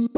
Hey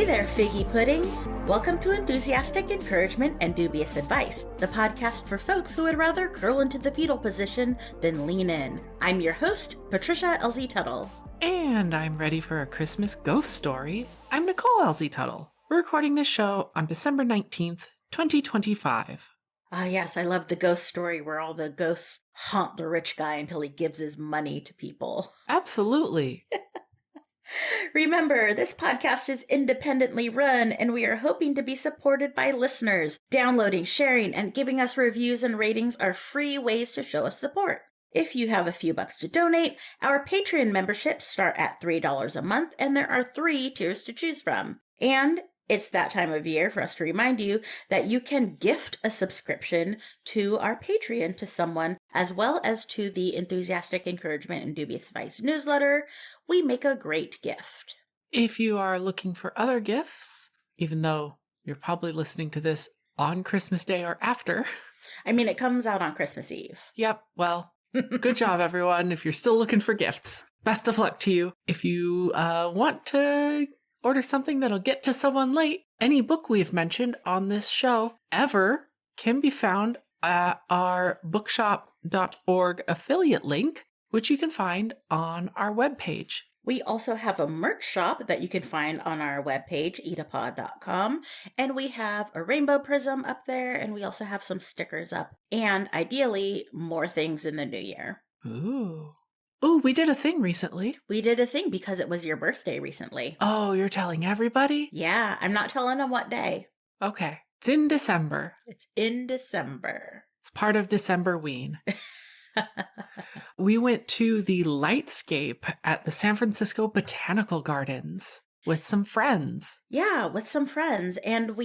there, figgy puddings! Welcome to Enthusiastic Encouragement and Dubious Advice, the podcast for folks who would rather curl into the fetal position than lean in. I'm your host, Patricia LZ Tuttle. And I'm ready for a Christmas ghost story. I'm Nicole LZ Tuttle. We're recording this show on December 19th, 2025. Ah, yes, I love the ghost story where all the ghosts haunt the rich guy until he gives his money to people. Absolutely. Remember, this podcast is independently run, and we are hoping to be supported by listeners. Downloading, sharing, and giving us reviews and ratings are free ways to show us support. If you have a few bucks to donate, our Patreon memberships start at $3 a month, and there are 3 tiers to choose from. And it's that time of year for us to remind you that you can gift a subscription to our Patreon to someone, as well as to the Enthusiastic Encouragement and Dubious Advice newsletter. We make a great gift. If you are looking for other gifts, even though you're probably listening to this on Christmas Day or after. I mean, it comes out on Christmas Eve. Yep, well, good job, everyone, if you're still looking for gifts. Best of luck to you. If you want to order something that'll get to someone late, any book we've mentioned on this show ever can be found at our bookshop.org affiliate link, which you can find on our webpage. We also have a merch shop that you can find on our webpage, eatapod.com, and we have a rainbow prism up there, and we also have some stickers up, and ideally, more things in the new year. Ooh, we did a thing recently. We did a thing because it was your birthday recently. Oh, you're telling everybody? Yeah, I'm not telling them what day. Okay. It's in December. It's in December. It's part of Decemberween. We went to the Lightscape at the San Francisco Botanical Gardens with some friends. Yeah, with some friends. And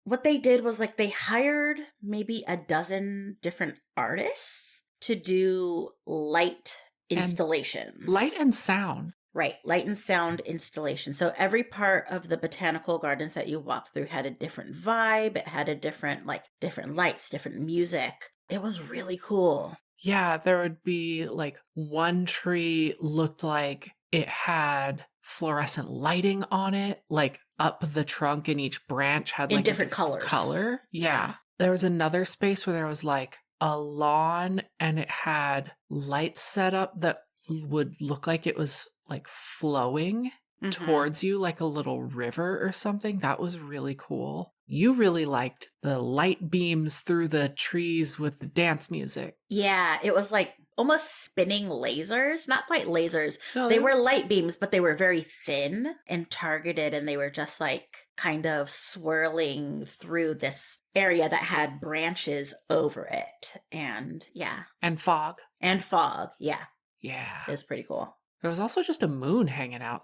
what they did was they hired maybe a dozen different artists to do light installations. Light and sound. Right, light and sound installation. So every part of the botanical gardens that you walked through had a different vibe. It had a different lights, different music. It was really cool. Yeah, there would be one tree looked like it had fluorescent lighting on it, up the trunk, and each branch had in different a colors. Color. Yeah. There was another space where there was a lawn, and it had lights set up that would look like it was flowing towards you like a little river or something. That was really cool. You really liked the light beams through the trees with the dance music. Yeah, it was almost spinning lasers. Not quite lasers. No, they were light beams, but they were very thin and targeted, and they were just kind of swirling through this area that had branches over it. And yeah. And fog. Yeah. Yeah. It was pretty cool. There was also just a moon hanging out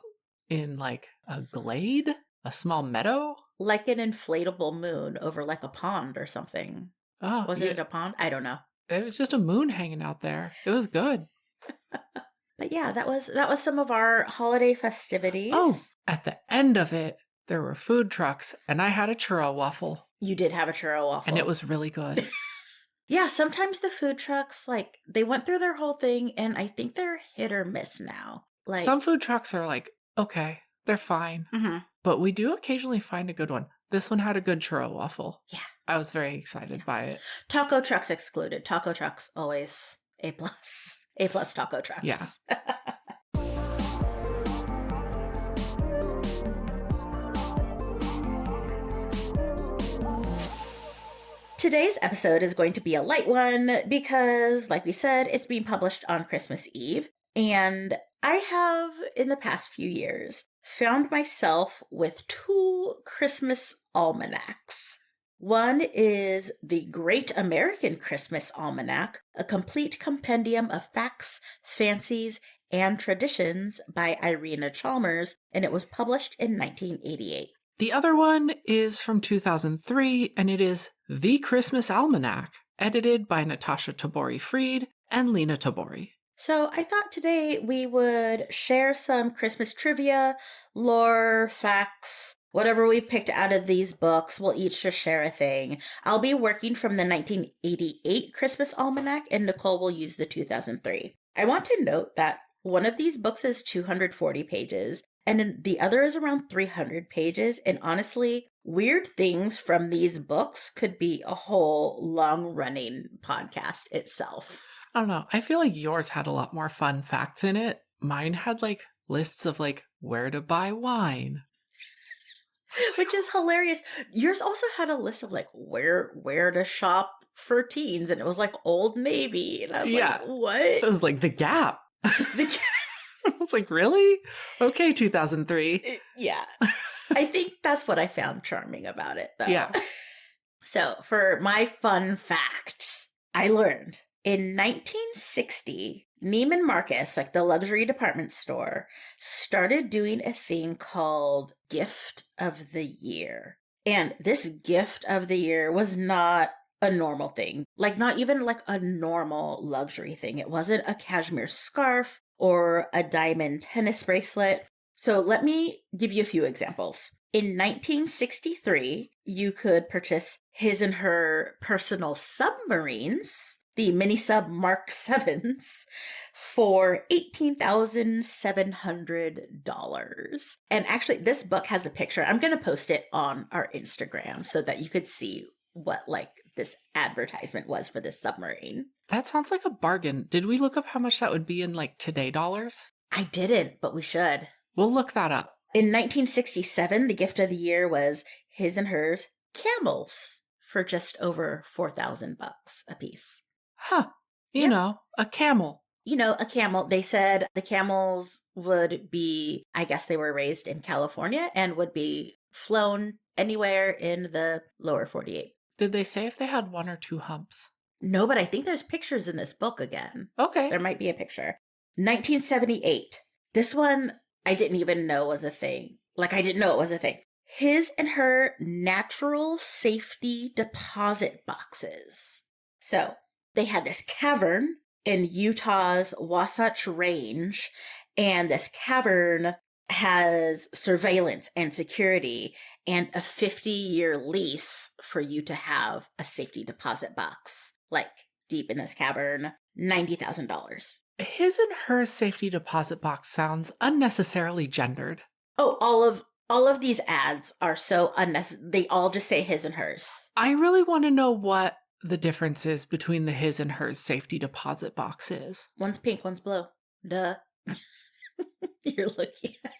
in a glade, a small meadow. Like an inflatable moon over a pond or something. Oh, was it a pond? I don't know. It was just a moon hanging out there. It was good. But yeah, that was some of our holiday festivities. Oh, at the end of it, there were food trucks, and I had a churro waffle. You did have a churro waffle. And it was really good. Yeah, sometimes the food trucks, they went through their whole thing, and I think they're hit or miss now. Some food trucks are okay, they're fine. Mm-hmm. But we do occasionally find a good one. This one had a good churro waffle. Yeah. I was very excited by it. Taco trucks excluded. Taco trucks, always A+. A+ taco trucks. Yeah. Today's episode is going to be a light one because, like we said, it's being published on Christmas Eve. And I have, in the past few years, found myself with 2 Christmas almanacs. One is the Great American Christmas Almanac, a complete compendium of facts, fancies, and traditions by Irene Chalmers, and it was published in 1988. The other one is from 2003, and it is The Christmas Almanac, edited by Natasha Tabori-Fried and Lena Tabori. So I thought today we would share some Christmas trivia, lore, facts, Whatever we've picked out of these books, we'll each just share a thing. I'll be working from the 1988 Christmas Almanac, and Nicole will use the 2003. I want to note that one of these books is 240 pages, and the other is around 300 pages, and honestly, weird things from these books could be a whole long-running podcast itself. I don't know. I feel like yours had a lot more fun facts in it. Mine had like lists of like where to buy wine. Which is hilarious. Yours also had a list of like where to shop for teens, and it was like Old Navy. And I was like, what? It was like the Gap. I was like, really? Okay, 2003. Yeah. I think that's what I found charming about it, though. Yeah. So, for my fun fact, I learned in 1960, Neiman Marcus, like the luxury department store, started doing a thing called Gift of the Year. And this Gift of the Year was not a normal thing. Like, not even like a normal luxury thing. It wasn't a cashmere scarf or a diamond tennis bracelet. So let me give you a few examples. In 1963, you could purchase his and her personal submarines, the mini-sub Mark 7s, for $18,700. And actually, this book has a picture. I'm going to post it on our Instagram so that you could see what like this advertisement was for this submarine. That sounds like a bargain. Did we look up how much that would be in like today dollars? I didn't, but we should. We'll look that up. In 1967, the gift of the year was his and hers camels for just over $4,000 a piece. Huh. You know, a camel. You know, a camel. They said the camels would be, I guess they were raised in California and would be flown anywhere in the lower 48. Did they say if they had one or two humps? No, but I think there's pictures in this book again. Okay. There might be a picture. 1978. This one I didn't even know was a thing. Like, I didn't know it was a thing. His and her natural safety deposit boxes. So, they had this cavern in Utah's Wasatch Range, and this cavern has surveillance and security and a 50-year lease for you to have a safety deposit box. Like, deep in this cavern, $90,000. His and her safety deposit box sounds unnecessarily gendered. Oh, all of these ads are so unnecessary. They all just say his and hers. I really want to know what the difference is between the his and hers safety deposit box is. One's pink, one's blue. Duh. You're looking at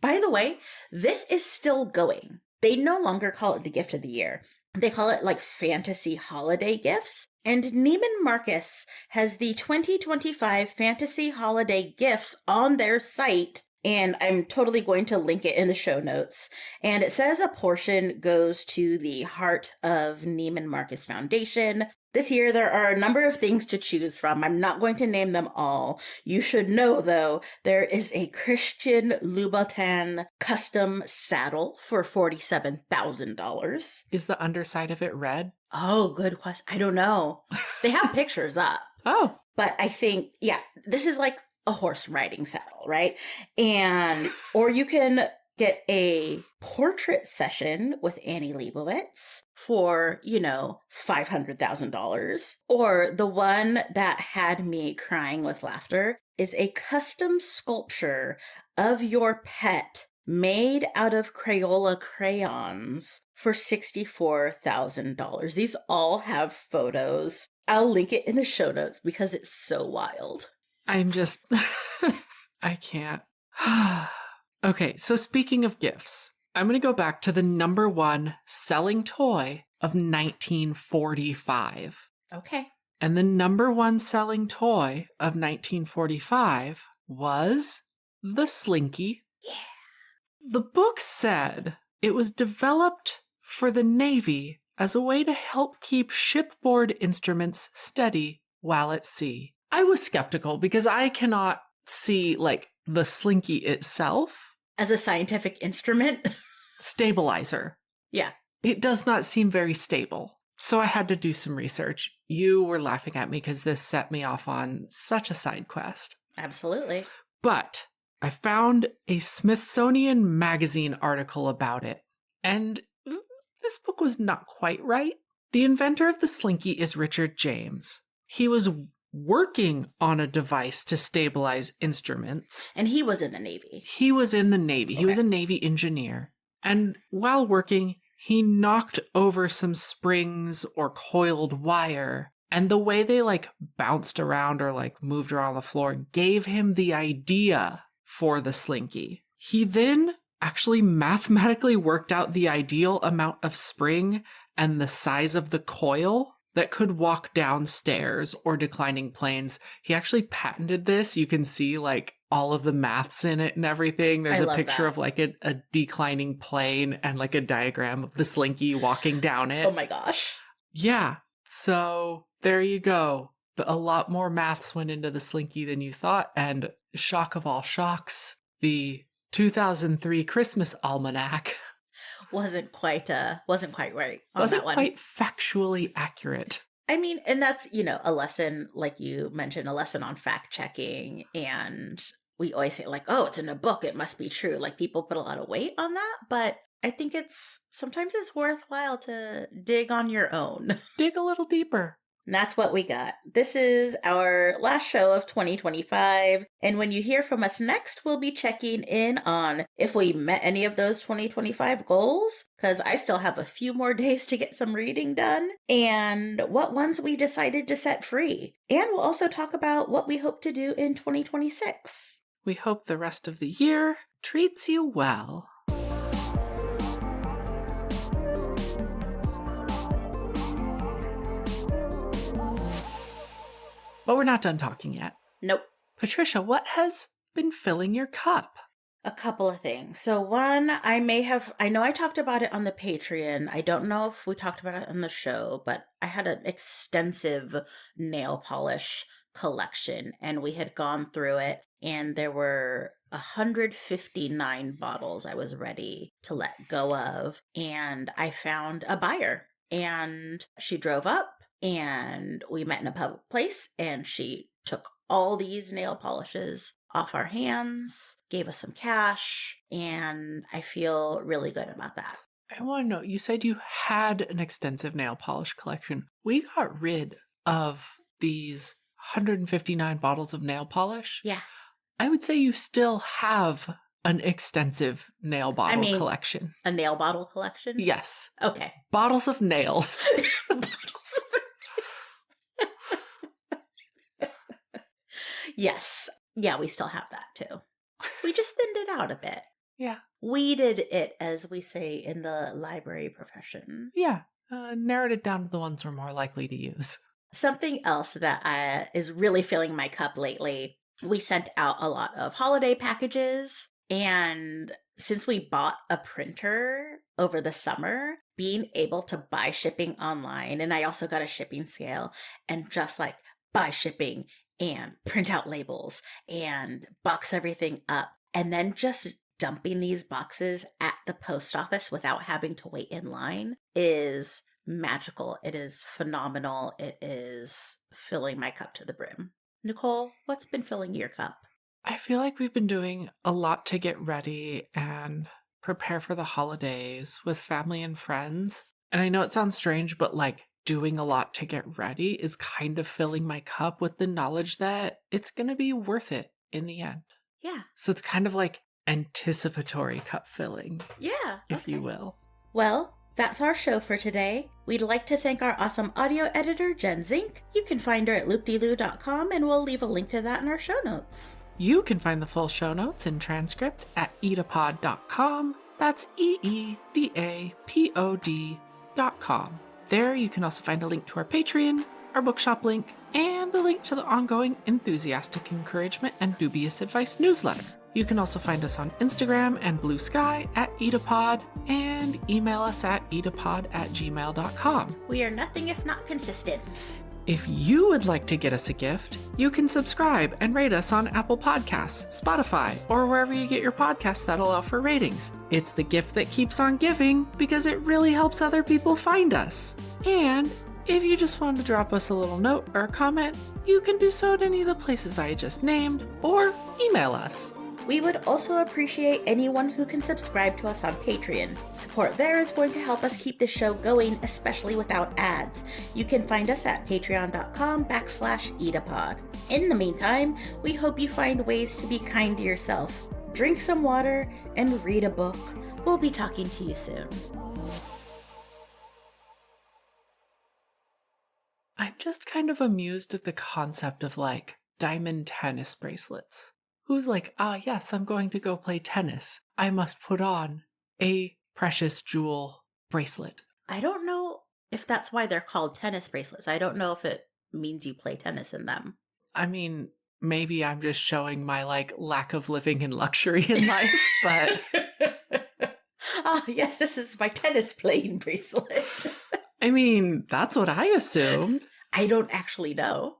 By the way, this is still going. They no longer call it the gift of the year. They call it like fantasy holiday gifts. And Neiman Marcus has the 2025 fantasy holiday gifts on their site. And I'm totally going to link it in the show notes. And it says a portion goes to the Heart of Neiman Marcus Foundation. This year, there are a number of things to choose from. I'm not going to name them all. You should know, though, there is a Christian Louboutin custom saddle for $47,000. Is the underside of it red? Oh, good question. I don't know. They have pictures up. Oh. But I think, yeah, this is like a horse riding saddle, right? And, or you can get a portrait session with Annie Leibovitz for, $500,000. Or the one that had me crying with laughter is a custom sculpture of your pet made out of Crayola crayons for $64,000. These all have photos. I'll link it in the show notes because it's so wild. I'm just, I can't. Okay, so speaking of gifts, I'm going to go back to the number one selling toy of 1945. Okay. And the number one selling toy of 1945 was the Slinky. Yeah. The book said it was developed for the Navy as a way to help keep shipboard instruments steady while at sea. I was skeptical because I cannot see, like, the Slinky itself as a scientific instrument. Stabilizer. Yeah. It does not seem very stable. So I had to do some research. You were laughing at me because this set me off on such a side quest. Absolutely. But I found a Smithsonian Magazine article about it, and this book was not quite right. The inventor of the Slinky is Richard James. He was working on a device to stabilize instruments. And he was in the Navy. He was in the Navy. Okay. He was a Navy engineer. And while working, he knocked over some springs or coiled wire. And the way they bounced around or moved around the floor gave him the idea for the Slinky. He then actually mathematically worked out the ideal amount of spring and the size of the coil that could walk downstairs or declining planes. He actually patented this. You can see all of the maths in it and everything. There's a picture of a declining plane and a diagram of the Slinky walking down it. Oh my gosh. Yeah. So there you go. A lot more maths went into the Slinky than you thought. And shock of all shocks, the 2003 Christmas Almanac wasn't quite right on wasn't that one. Quite factually accurate. I mean, and that's, a lesson, like you mentioned, a lesson on fact checking. And we always say oh, it's in a book, it must be true. People put a lot of weight on that, but I think sometimes it's worthwhile to dig on your own. Dig a little deeper. And that's what we got. This is our last show of 2025. And when you hear from us next, we'll be checking in on if we met any of those 2025 goals, because I still have a few more days to get some reading done, and what ones we decided to set free. And we'll also talk about what we hope to do in 2026. We hope the rest of the year treats you well. But we're not done talking yet. Nope. Patricia, what has been filling your cup? A couple of things. So one, I know I talked about it on the Patreon. I don't know if we talked about it on the show, but I had an extensive nail polish collection and we had gone through it and there were 159 bottles I was ready to let go of. And I found a buyer and she drove up. And we met in a public place and she took all these nail polishes off our hands, gave us some cash, and I feel really good about that. I want to know, you said you had an extensive nail polish collection. We got rid of these 159 bottles of nail polish. Yeah. I would say you still have an extensive nail bottle collection. A nail bottle collection? Yes. Okay. Bottles of nails. Yes. Yeah, we still have that too. We just thinned it out a bit. Yeah. Weeded it, as we say in the library profession. Yeah. Narrowed it down to the ones we're more likely to use. Something else that is really filling my cup lately, we sent out a lot of holiday packages. And since we bought a printer over the summer, being able to buy shipping online, and I also got a shipping scale, and just buy shipping and print out labels and box everything up, and then just dumping these boxes at the post office without having to wait in line is magical. It is phenomenal. It is filling my cup to the brim. Nicole, what's been filling your cup? I feel like we've been doing a lot to get ready and prepare for the holidays with family and friends. And I know it sounds strange, but doing a lot to get ready is kind of filling my cup with the knowledge that it's going to be worth it in the end. Yeah. So it's kind of anticipatory cup filling. Yeah. If you will. Well, that's our show for today. We'd like to thank our awesome audio editor, Jen Zink. You can find her at loopdeloo.com and we'll leave a link to that in our show notes. You can find the full show notes and transcript at eedapod.com. That's EEDAPOD.com. There you can also find a link to our Patreon, our bookshop link, and a link to the ongoing Enthusiastic Encouragement and Dubious Advice newsletter. You can also find us on Instagram and Blue Sky at EEDAPod, and email us at eedapod@gmail.com. We are nothing if not consistent. If you would like to get us a gift, you can subscribe and rate us on Apple Podcasts, Spotify, or wherever you get your podcasts that allow for ratings. It's the gift that keeps on giving because it really helps other people find us. And if you just want to drop us a little note or a comment, you can do so at any of the places I just named, or email us. We would also appreciate anyone who can subscribe to us on Patreon. Support there is going to help us keep the show going, especially without ads. You can find us at patreon.com/EEDApod. In the meantime, we hope you find ways to be kind to yourself. Drink some water and read a book. We'll be talking to you soon. I'm just kind of amused at the concept of like diamond tennis bracelets. Who's like, yes, I'm going to go play tennis. I must put on a precious jewel bracelet. I don't know if that's why they're called tennis bracelets. I don't know if it means you play tennis in them. I mean, maybe I'm just showing my like lack of living in luxury in life, but... Yes, this is my tennis playing bracelet. I mean, that's what I assumed. I don't actually know.